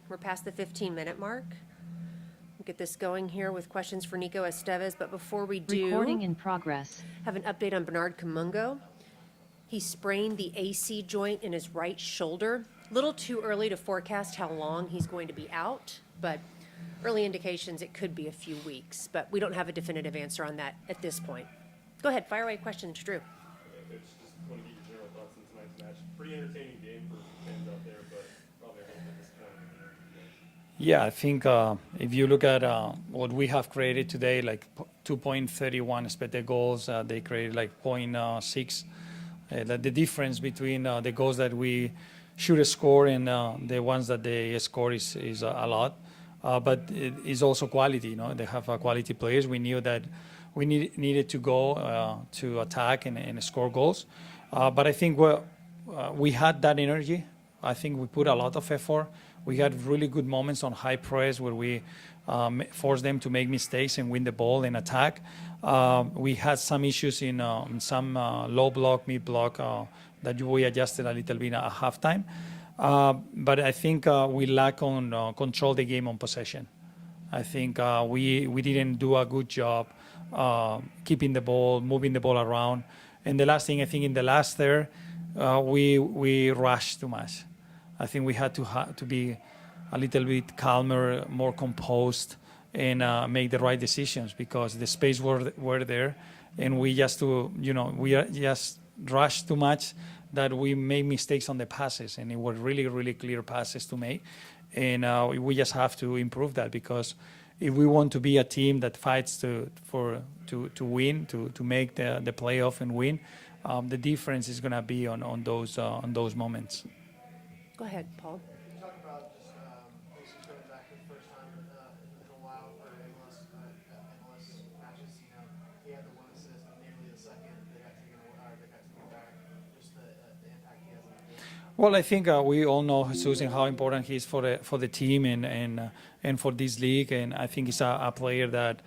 We're past the 15-minute mark. We'll get this going here with questions for Nico Estévez, but before we do, recording in progress. Have an update on Bernard Kamungo. He sprained the AC joint in his right shoulder. Little too early to forecast how long he's going to be out, but early indications it could be a few weeks, but we don't have a definitive answer on that at this point. Go ahead, fire away questions, Drew. It's just want to get your general thoughts on tonight's match. Pretty entertaining game for fans out there, but probably a little bit disappointing. Yeah, I think if you look at what we have created today, like 2.31 expected goals, they created like 0.6. The difference between the goals that we should score and the ones that they score is a lot. But it is also quality. You know, they have quality players. We knew that we needed to go to attack and score goals. But I think we had that energy. I think we put a lot of effort. We had really good moments on high press where we forced them to make mistakes and win the ball and attack. We had some issues in some low block, mid block that we adjusted a little bit at halftime. But I think we lack on control the game on possession. I think we didn't do a good job keeping the ball, moving the ball around. And the last thing, I think in the last third, we rushed too much. I think we had to be a little bit calmer, more composed, and make the right decisions because the space were there, and we just rushed too much that we made mistakes on the passes, and it were really, really clear passes to make, and we just have to improve that because if we want to be a team that fights to win, to make the playoff and win, the difference is going to be on those moments. Go ahead, Paul. Can you talk about just basically coming back for the first time in a while for MLS matches? You know, he had the one assist, nearly the second. They got taken back. Just the impact he has on the game. Well, I think we all know Jesus and how important he is for the team and for this league. And I think he's a player that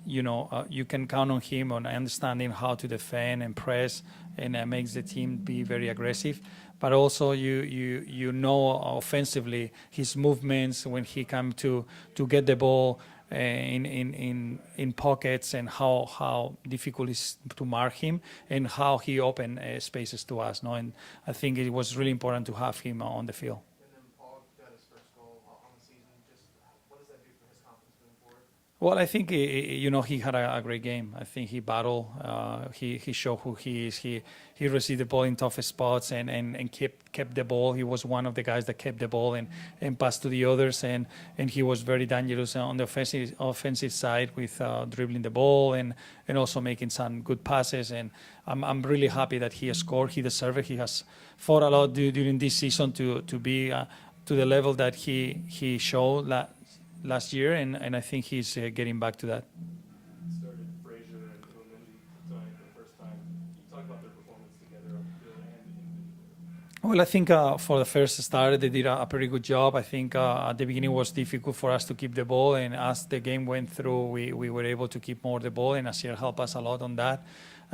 you can count on him on understanding how to defend and press, and makes the team be very aggressive. But also you know offensively his movements when he comes to get the ball in pockets, and how difficult it is to mark him, and how he opened spaces to us. No, and I think it was really important to have him on the field. And then Paul got his first goal on the season. Just what does that do for his confidence moving forward? Well, I think he had a great game. I think he battled. He showed who he is. He received the ball in tough spots and kept the ball. He was one of the guys that kept the ball and passed to the others. And he was very dangerous on the offensive side with dribbling the ball and also making some good passes. And I'm really happy that he scored. He deserved it. He has fought a lot during this season to be to the level that he showed last year, and I think he's getting back to that. Started Frazier and Mendy tonight for the first time. Can you talk about their performance together on the field and individually? Well, I think for the first start, they did a pretty good job. I think at the beginning it was difficult for us to keep the ball, and as the game went through, we were able to keep more the ball, and Asier helped us a lot on that.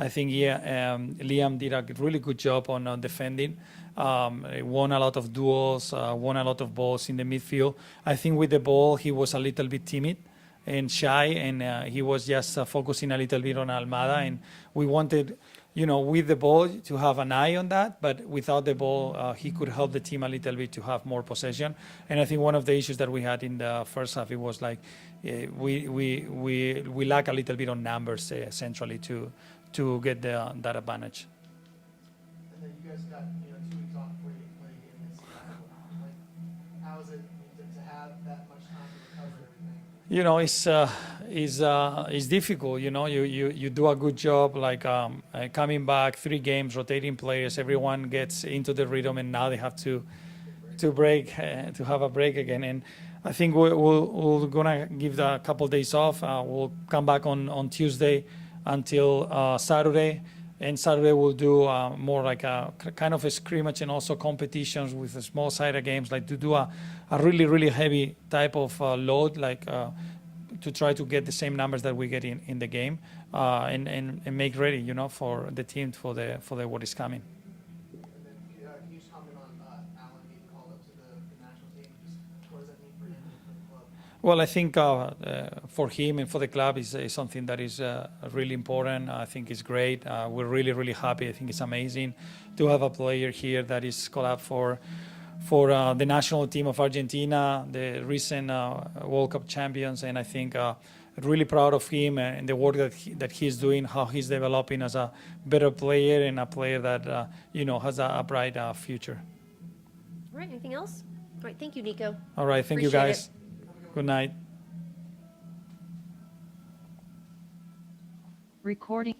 I think Liam did a really good job on defending. He won a lot of duels, won a lot of balls in the midfield. I think with the ball, he was a little bit timid and shy, and he was just focusing a little bit on Almada. And we wanted, with the ball to have an eye on that, but without the ball, he could help the team a little bit to have more possession. And I think one of the issues that we had in the first half, it was like we lack a little bit on numbers centrally to get that advantage. And then you guys got 2 weeks off before you play a game against Seattle. Like, how is it to have that much time to recover everything? It's difficult. You do a good job, like coming back 3 games, rotating players. Everyone gets into the rhythm, and now they have to break to have a break again. And I think we're gonna give a couple of days off. We'll come back on Tuesday until Saturday. And Saturday we'll do more like a kind of a scrimmage and also competitions with the small sided games, like to do a really, really heavy type of load, like to try to get the same numbers that we get in the game, and make ready, for the team for the what is coming. And then can you just comment on Allen being called up to the national team? Just Well, I think for him and for the club is something that is really important. I think it's great. We're really, really happy. I think it's amazing to have a player here that is called up for the national team of Argentina, the recent World Cup champions, and I think really proud of him and the work that he's doing, how he's developing as a better player and a player that has a bright future. All right, anything else? All right, thank you, Nico. All right, thank you Appreciate guys. it. Good night. Recording.